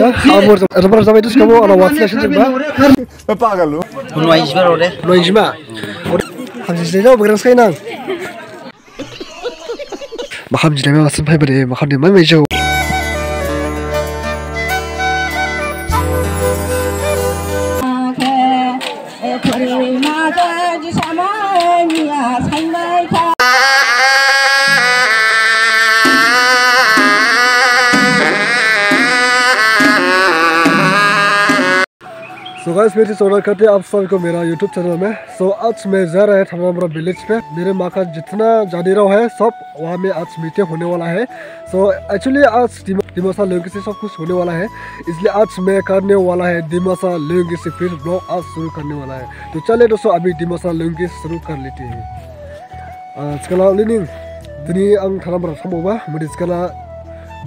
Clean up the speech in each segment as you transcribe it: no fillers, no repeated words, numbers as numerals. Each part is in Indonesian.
ya amor rebar sampai itu kamu orang WhatsApp juga pagal lu Noise ba ore? noise ma hamsi sejauh bergerak sekali nang maham jinak memang sampai beri maham di mana jauh So guys मेरी स्वागत करते हैं आप सभी को मेरा YouTube channel में। So आज मैं जा रहा है थमामरा विलेज पे। मेरे माँ का जितना जादीराव है सब वहाँ में आज मीटिंग होने वाला है। So एक्चुअली आज दिमासा लैंग्वेज से सब कुछ होने वाला है, इसलिए आज मैं करने वाला है दिमासा लैंग्वेज से फिर ब्लॉग आज शुरू करने वाला है। तो चलिए दोस्तों अभी दिमासा लैंग्वेज शुरू कर लेते हैं। sekarang ini dini ang thamaमरा थमाबा मुझे sekarang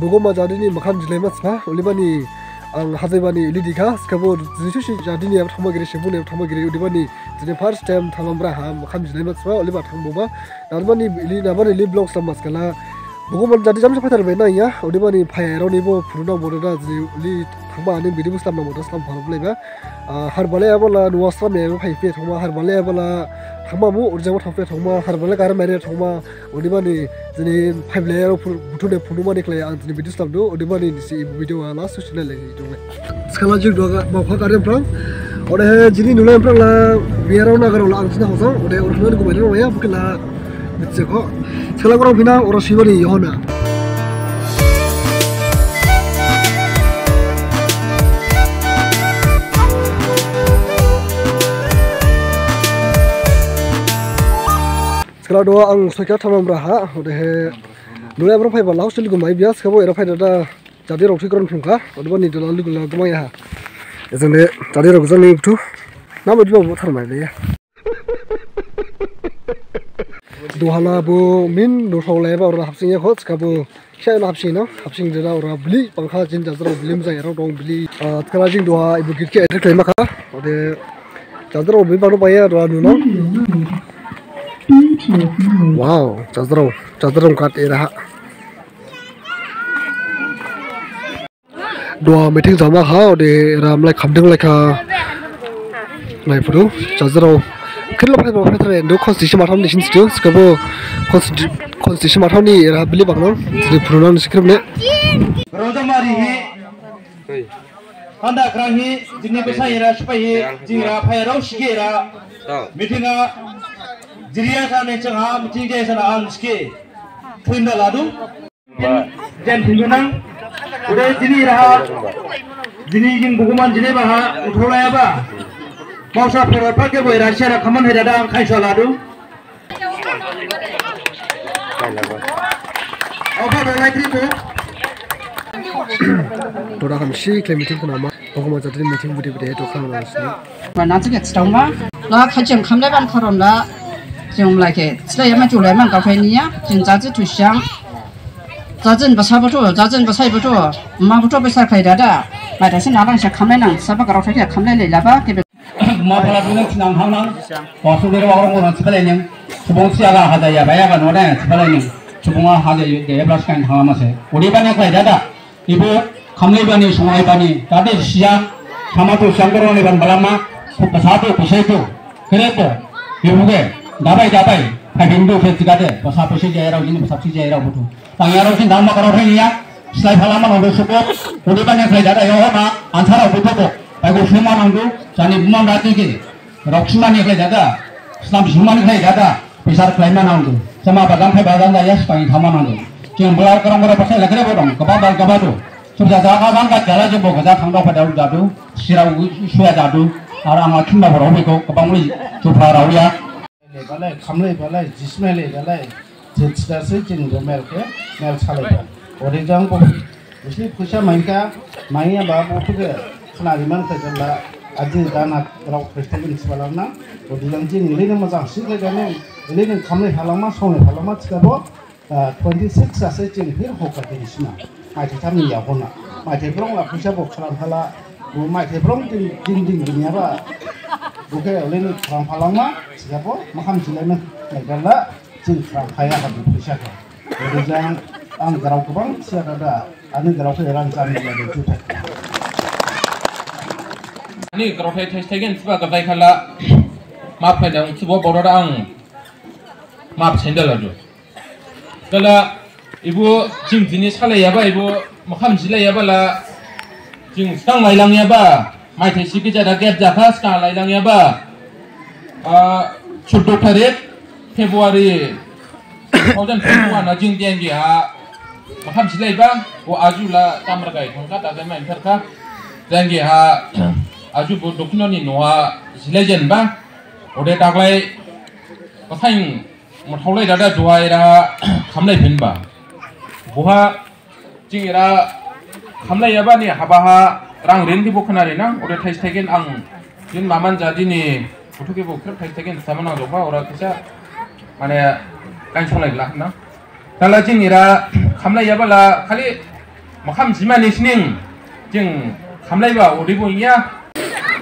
बुगोमा जादीनी मखान जिले में था उलिबानी ang hazebani ilidika skabo जिसुशी जादीनी अब थमागिरि शेबुने थमागिरि उदिबानी जिने फर्स्ट टाइम थमामरा हा मखान जिले में था उलिबा थंबोबा नारबानी इलि नाबानी लि ब्लॉग समासकला बुगोमा जादी जामसे फैथार बेना या उदिबानी फायरावनिबो फुरुना बोददा जिलि थंबा आनि बिदि बुस्ताम नामो दस्लाम फरबलायबा हारबाले आबला नुवास्रा मेबो फाइफे थंबा हारबाले आबला थंबामु उरजाबो थंफे थंबा हारबाले कार मेरे थंबा उदिबानी जिनि फाइबलायाव बुथुने फुनुमानि क्लाय आं जिनि बिदि स्लामदो उदिबानी निसि भिडिअ आला ससियेल लाय दंले स्काला जिग दगा माखा कारे फ्रां ओरे जिनि नुलाय फ्रां ला बियाराव नागाराव ला आंसिना हसं ओरे ओरखनो गुबायनो नया बुकला मिथिखो स्काला गराव फिना ओरा सिबानि यहना Sekarang doa ang sekitar tamam berah, udah dulu berapa ya balau sih gumai bias, kamu era file ada jadi roti keren pungka, udah bani dulu lalu gumai ya, jadi tadi roti keren itu, nama juga buat termai ya. Dua hala bu min dua hala apa orang hapsingnya kot, kamu saya nak hapsing dia orang beli, pangkal jin jadi orang beli misalnya orang beli, sekarang jing dua ibu kita ada klaim apa, udah jadi orang beli baru bayar dua nuna. Wow, cadrau kat era. Dua meeting sama ha, de ram like kamdeng like ha. Naik puru, cadrau. Kalau pakai pakai terus, do konstitusi matang di sini still, sekarang konstitusi matang ni era beli bangun, jadi perunan sekarang ni. Roda mari he, anda kerang he, jenis besar era supaya jira payarau sih era meeting Jiriya kan cengah meeting jaya sana angske, tunda ladu, jen tinggunang, udah jini raha, jini jing bukuman jini baha, utholaya ba, mau sa perut pakai boy rasya rakaman hedada angkai saladu, apa belai tribu? Orang kami sih klaim meeting tu nama, bukuman jadi meeting budi-budi itu kan orang sini. Mana tu kita tahu mah, lah kajian kami lepas koron lah. Jom lagi, selain macam tu memang kafe ni ya, jenjang tu siang, jajan besar betul, jajan besar betul, mak betul besar kaya dah. Macam ni orang siapa kami nang, siapa kalau saya kami le laba, kita. Mak kalau punya senang hang, pasal dia orang sekolah ni, sebelum siapa ada ya, bayar kan orang sekolah ni, sebelum ada ya belas kan hang masih. Udi banyak kaya dah, ibu kami bani semua bani, tadi siang, sama tu siang korang ni ban balama, besar tu besar tu, kereta, ibu ke. Dapai, Hindu festival deh, pasal posisi jaya ini pasal posisi jaya betul. Tangan orang sini nama kalau orang ya, selain halaman orang support, udah banyak saya ada yang orang antara betul tu, baik semua orang tu, jadi bukan berarti ke, roksman yang saya ada, Islam semua yang saya ada, besar kelainan orang tu, sama bagan daya sebagai thaman orang tu. Jangan belar kerang belar pasal lagi orang, kebab tu, sudah jaga jalan jemput kerja tanggal pada jadu, sirau suya jadu, orang macam mana orang itu kebab mulai coba rawia. balai kamle balai jismele balai jitsa se jing gomel ke mel salai ore jang ko mesti pusa mainka mainya ba bo ke khana liman ta jalla aji dana rau festival sebalana ore jang jing lene mazang si ke jane lene kamle halama sone halama chikabo 26 ase jing hir hoka dinisna mai ta mi ya hona mai te prong la pusa bo khana hala mai te prong jing dunia ba bukan oleh orang Palangma siapa makam jelema negara jin orang kaya kan bisa kan jadi jangan ang garau kubang siapa ada ane garau ke orang kami ada juta Ini kalau saya tagin sebagai baik kalau maaf pada sebuah orang maaf sendal aja. Kalau ibu jing jenis kalau ya ba ibu makam sila ya ba lah jing sekarang lailang ya ba, mai tesi kita ada gap jakas sekarang lailang ya ba. 14 tarik Februari 2021 na jing tiang dia makam sila ya ba, wo aju lah kamar kai tongkat ada main terka tiang dia aju dokumen ini noa silajan ba, udah taklay pasang mau dada dua era kamlay pin ba, buha jing era kamlay ya ba ni habaha rang rendi bukan hari na, udah tagiin ang jin maman jadi ni, untuk ibu kerap tagiin sama nang coba orang kisah mana kan soleh lah na, kalau jing era kamlay ya ba lah kali makam cuma ni sning jing kamlay ba udah punya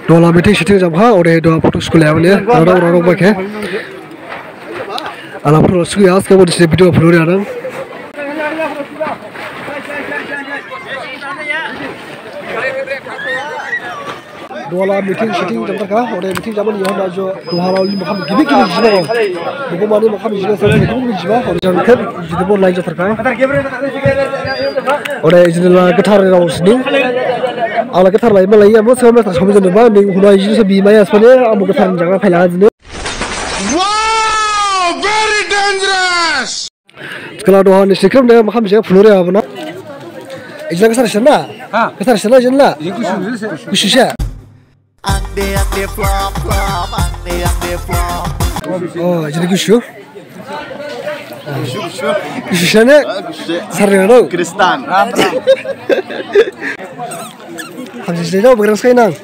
Doa meeting shooting jam ha, orang doa foto sekolah awalnya, orang baik. Alam foto sekolah as kamu di sini video upload ya orang. Doa meeting shooting jam terkah, orang meeting zaman yang ada jo doa lalu makam gini jiwa, buku mana makam jiwa saya itu jiwa, orang kan jadi pun lain jo terkah. Orang jadi getar orang sini. Ala getar lain malah ya, mau sama tak sama jenis mana, hulai jenis sebima ya sebenarnya, amu getar jangan payah jenis. Wow, very dangerous. Kalau doa ni sekram dia makam siapa flore apa na? Ijlah getar sana, getar sana jenla. Khususnya. Ande flop flop, ande flop. Oh, jadi khusus. Khususnya ni, sarang ada. Kristan. Habis itu jauh bergerak sekali nang.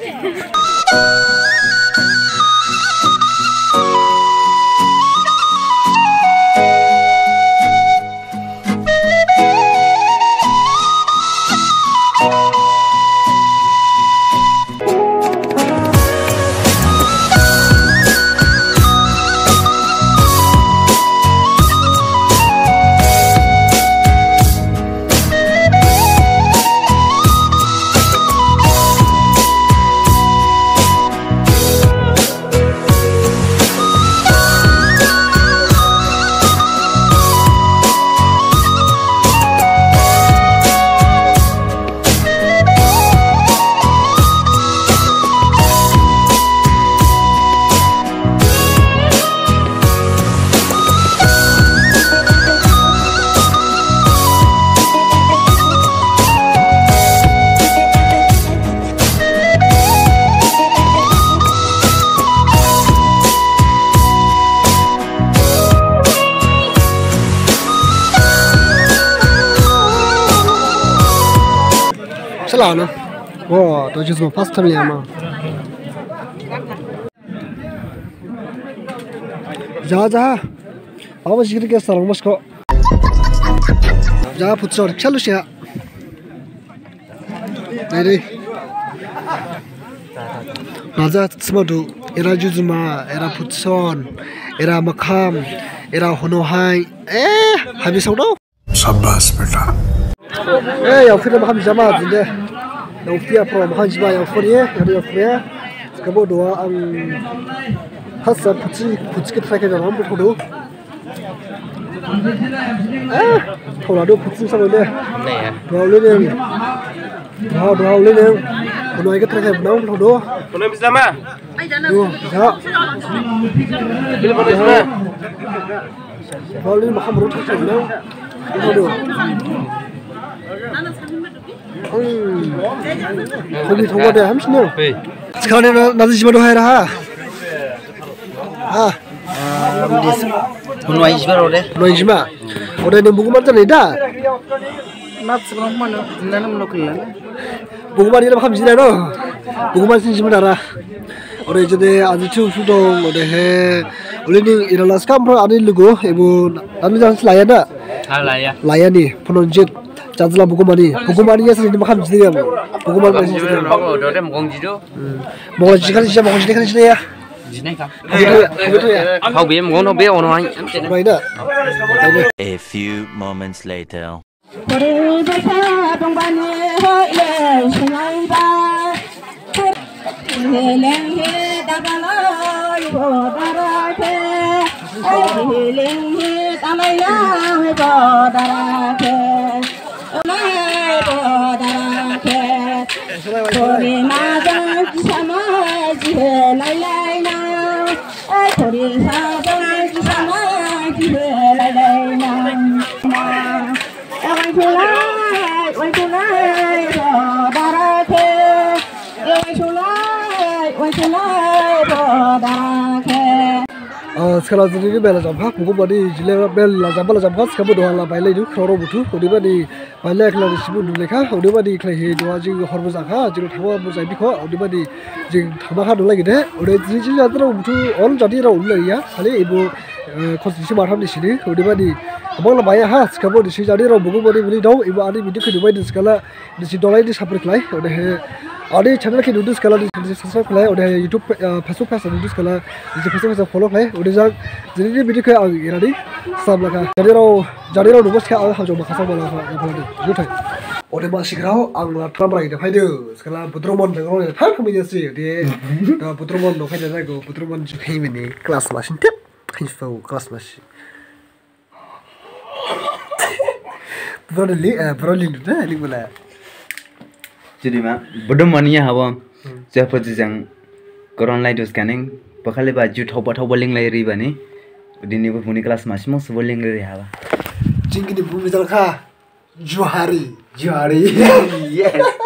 Salah na, wah, tu justru first time lihat mah. Jah, apa sih kita sekarang mas kok? Jah putar, calo sih ya. Jadi, Raja semua tu, era juzma, era putar, era makam, era honohai, habis apa? Sabbas beta. Yang film makam jamaah je. Yang dia pro makam jamaah yang free, yang free. Sekarang doa ang khasa puci kita pakai dalam berkudu. Kalau ada puci sama dia. Doa ulin ni. Doa ulin ni. Kalau kita pakai dalam berkudu. Kalau Islam ah? Ya. Bila mana Islam? Kalau ini makam roti saja. Berkudu. 거기 동거대 함신요. sekarang nanti cuma doa era. Nuai Isbar oleh. Nuai cuma. Udah ni buku mana ni dah? Nat sebelum mana? Nana menukil. Buku mana ni makam sini no? Buku mana sini cuma darah. Udah jadi ada tu sudah udah he. Udah ni iralas kampro ada lugu. Ibu anu jangan selayan dah. Layan ni penonjit. Jadilah buku mani ya sini makam sini ya. Buku mani sini. Bago, dorang mengjidu. Mengjidu kan sini ya. Sini kan. ya. Kau biar mengono biar ono aja. Baiklah. A few moments later. Sekarang jadi bela jampak, buku badi jile bela jampak sekarang doa lah bailai itu kerana butuh, udah badi bailai kalau disebut dulu lekah, udah badi kalau he doa jing hormat zakah, jing thawa buzai biko, udah badi jing thawa dulu lagi deh, udah jadi jadi ada butuh orang jadi orang ulah ya, kali ibu konstitusi marham di sini, udah badi abang lah bayar has, sekarang di sini jadi orang buku badi beli dong, ibu adi video kedua di skala di sini dolar di saprik lai, udah he ada channel ke duduk skala di subscribe lai, udah YouTube Facebook page duduk skala di Facebook follow lai, udah jadi video ke ini सब लगा jadi raw nubus kayak hal coba kasar malah apa lagi gitu udah masih raw ang tram lagi deh itu sekarang putrumon dengan orang yang kami sih dia putrumon dong kayak jago putrumon juga ini kelas masih tip info kelas masih Berlin itu dah link bola jadi mah belum mania hawa siapa yang koron light scanning pakali baju thau link lai ri bani dini buni kelas masih mau sebuah link ri hawa jingkini bumi talka Johari yes